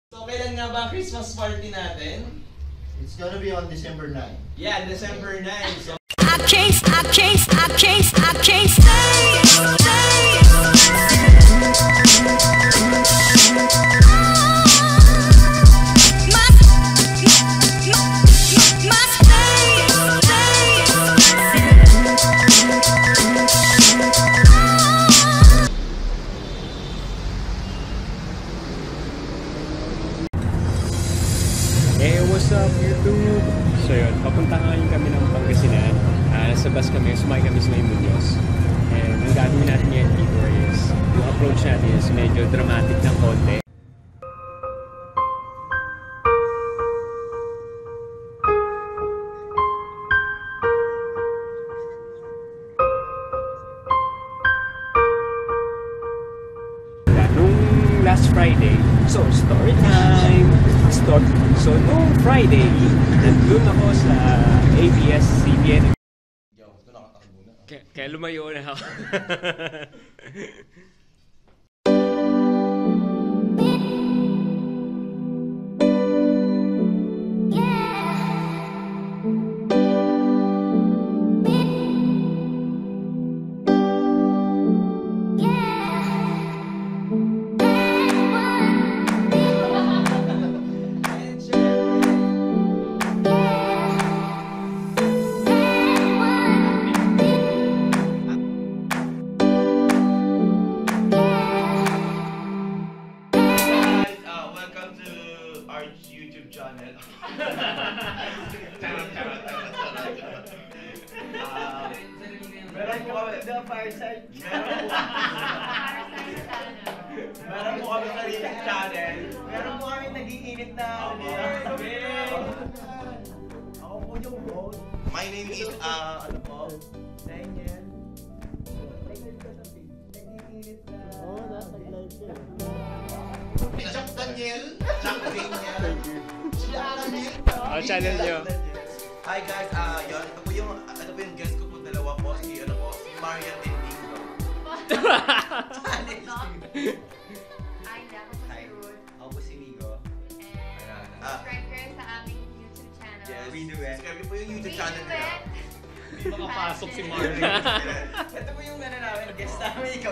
So, kailan nga ba ang Christmas party natin? It's gonna be on December 9. Yeah, December 9. So, I can't Hey, what's up YouTube? So yun, papunta ngayon kami ng Pangasinan. Nasa bus kami, sumakay kami sa May Muñoz. And ang gagawin natin ngayon dito is, yung approach natin is medyo dramatic ng konti. Nung last Friday, so story time! So, noong Friday, nandun ako sa ABS-CBN. Kaya lumayo na ako. YouTube channel. Meron po kami the Fireside. Meron po kami sariling channel. Meron po kami nag-iinit na. Ako po yung host. My name is, ano po? Daniel. Nag-iinit na. Oh, nasa live siya. Jack Daniel. Jack Daniel. Channel nyo. Hi guys, yun, ito po yung guest ko po, dalawa po, si Marian and Nico. Hi, Ako po si Nico. Subscribe kayo sa aming YouTube channel. Yes, we do it. Subscribe po yung YouTube channel nila. Hindi makapasok si Marley. Ito po yung namin, guest namin ikaw.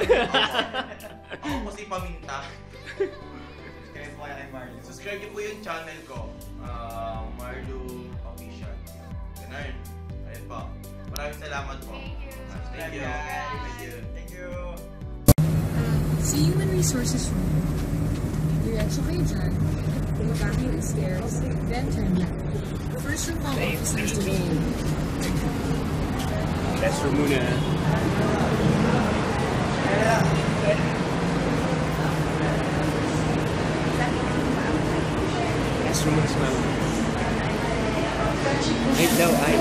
Ako po si Paminta. Subscribe po kayo kay Marlo. Subscribe niyo po yung channel ko. Marlo Official. Ganun. Ayun po. Maraming salamat po. Thank you. Thank you. Thank you. Sa Human Resources Room, diretso kayo dyan, bumaba kayo ng stairs, then turn left. First room ang officers to be. Restroom muna. Restroom muna sa mama. Wait daw, ay.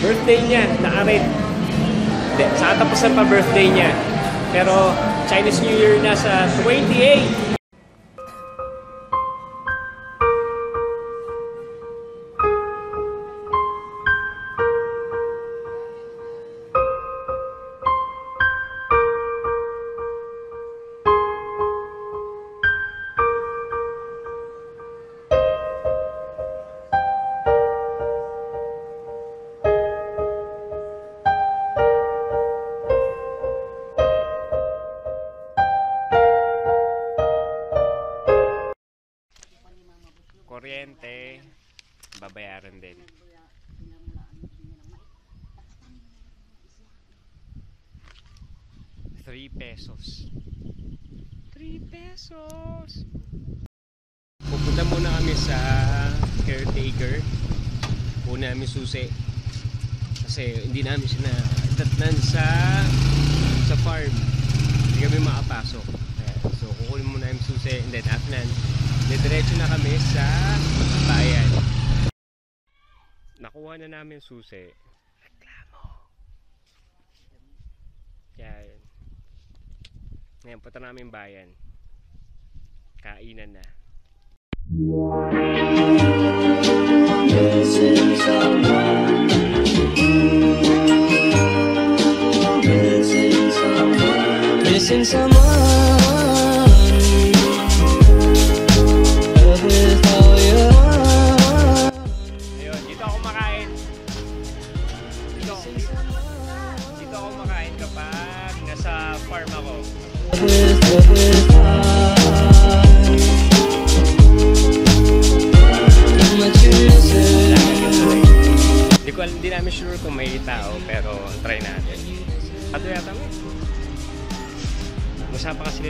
Birthday niya, naka-red. Hindi, saka tapusan pa birthday niya. Pero Chinese New Year na sa 28. Kuryente, babayaran din. ₱3. ₱3. Pupunta muna kami sa caretaker. Una namin susi. Kasi hindi namin siya natatnan sa farm. Hindi kami makapasok. So kukunin muna namin susi and then after nan, diretso na kami sa bayan. Nakuha na namin susi. Reklamo. Yan. Ngayon, punta namin bayan. Kainan na. Missing someone.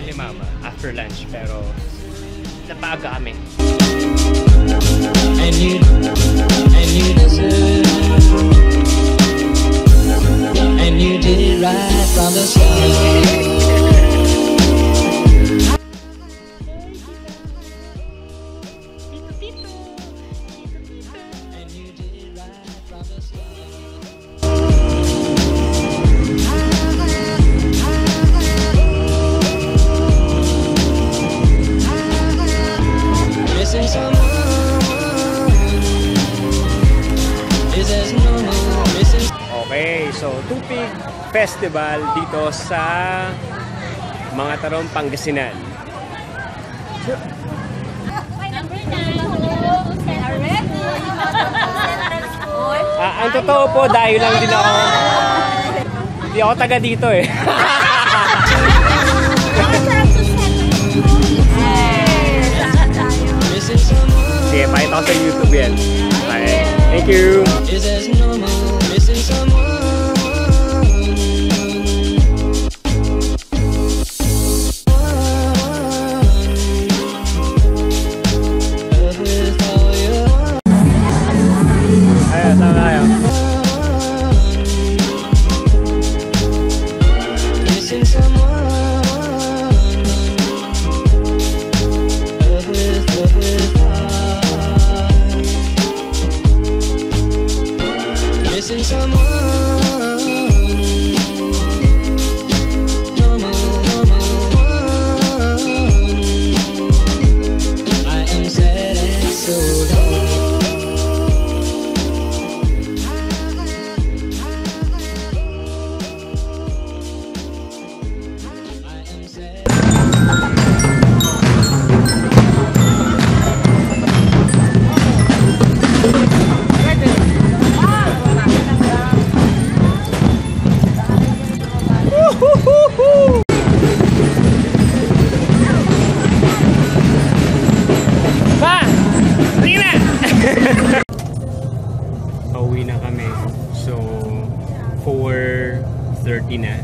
ni Mama after lunch, pero napaaga kami. And you deserve, and you did it right from the start. Okay, so Tupig Festival dito sa Mga Tarong, Pangasinan. Ang totoo po, dahil lang din ako. Hindi ako taga dito eh. Sige, pakita ko sa YouTube yan. Okay. Thank you! Is as normal, missing someone. With all your Ayan, saan tayo? missing someone. Love with heart. Missing someone. I am sad and so lonely. I am sad. Pa! Sige na! Pauwi na kami. So, 4:30 na.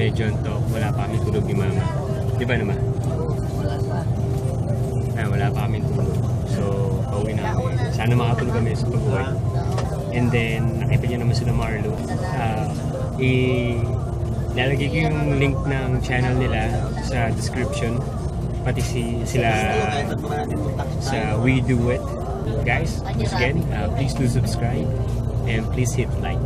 Medyo antok. Wala pa kami tulog ni Mama. Di ba naman? Wala pa kami tulog. So, pauwi na kami. Sana makatulog kami sa pag-uwi. And then, nakita niyo naman sila Marlo. Ilalagay ko yung link ng channel nila sa description. Pati sila sa We Do It. Guys, once again, please do subscribe and please hit like.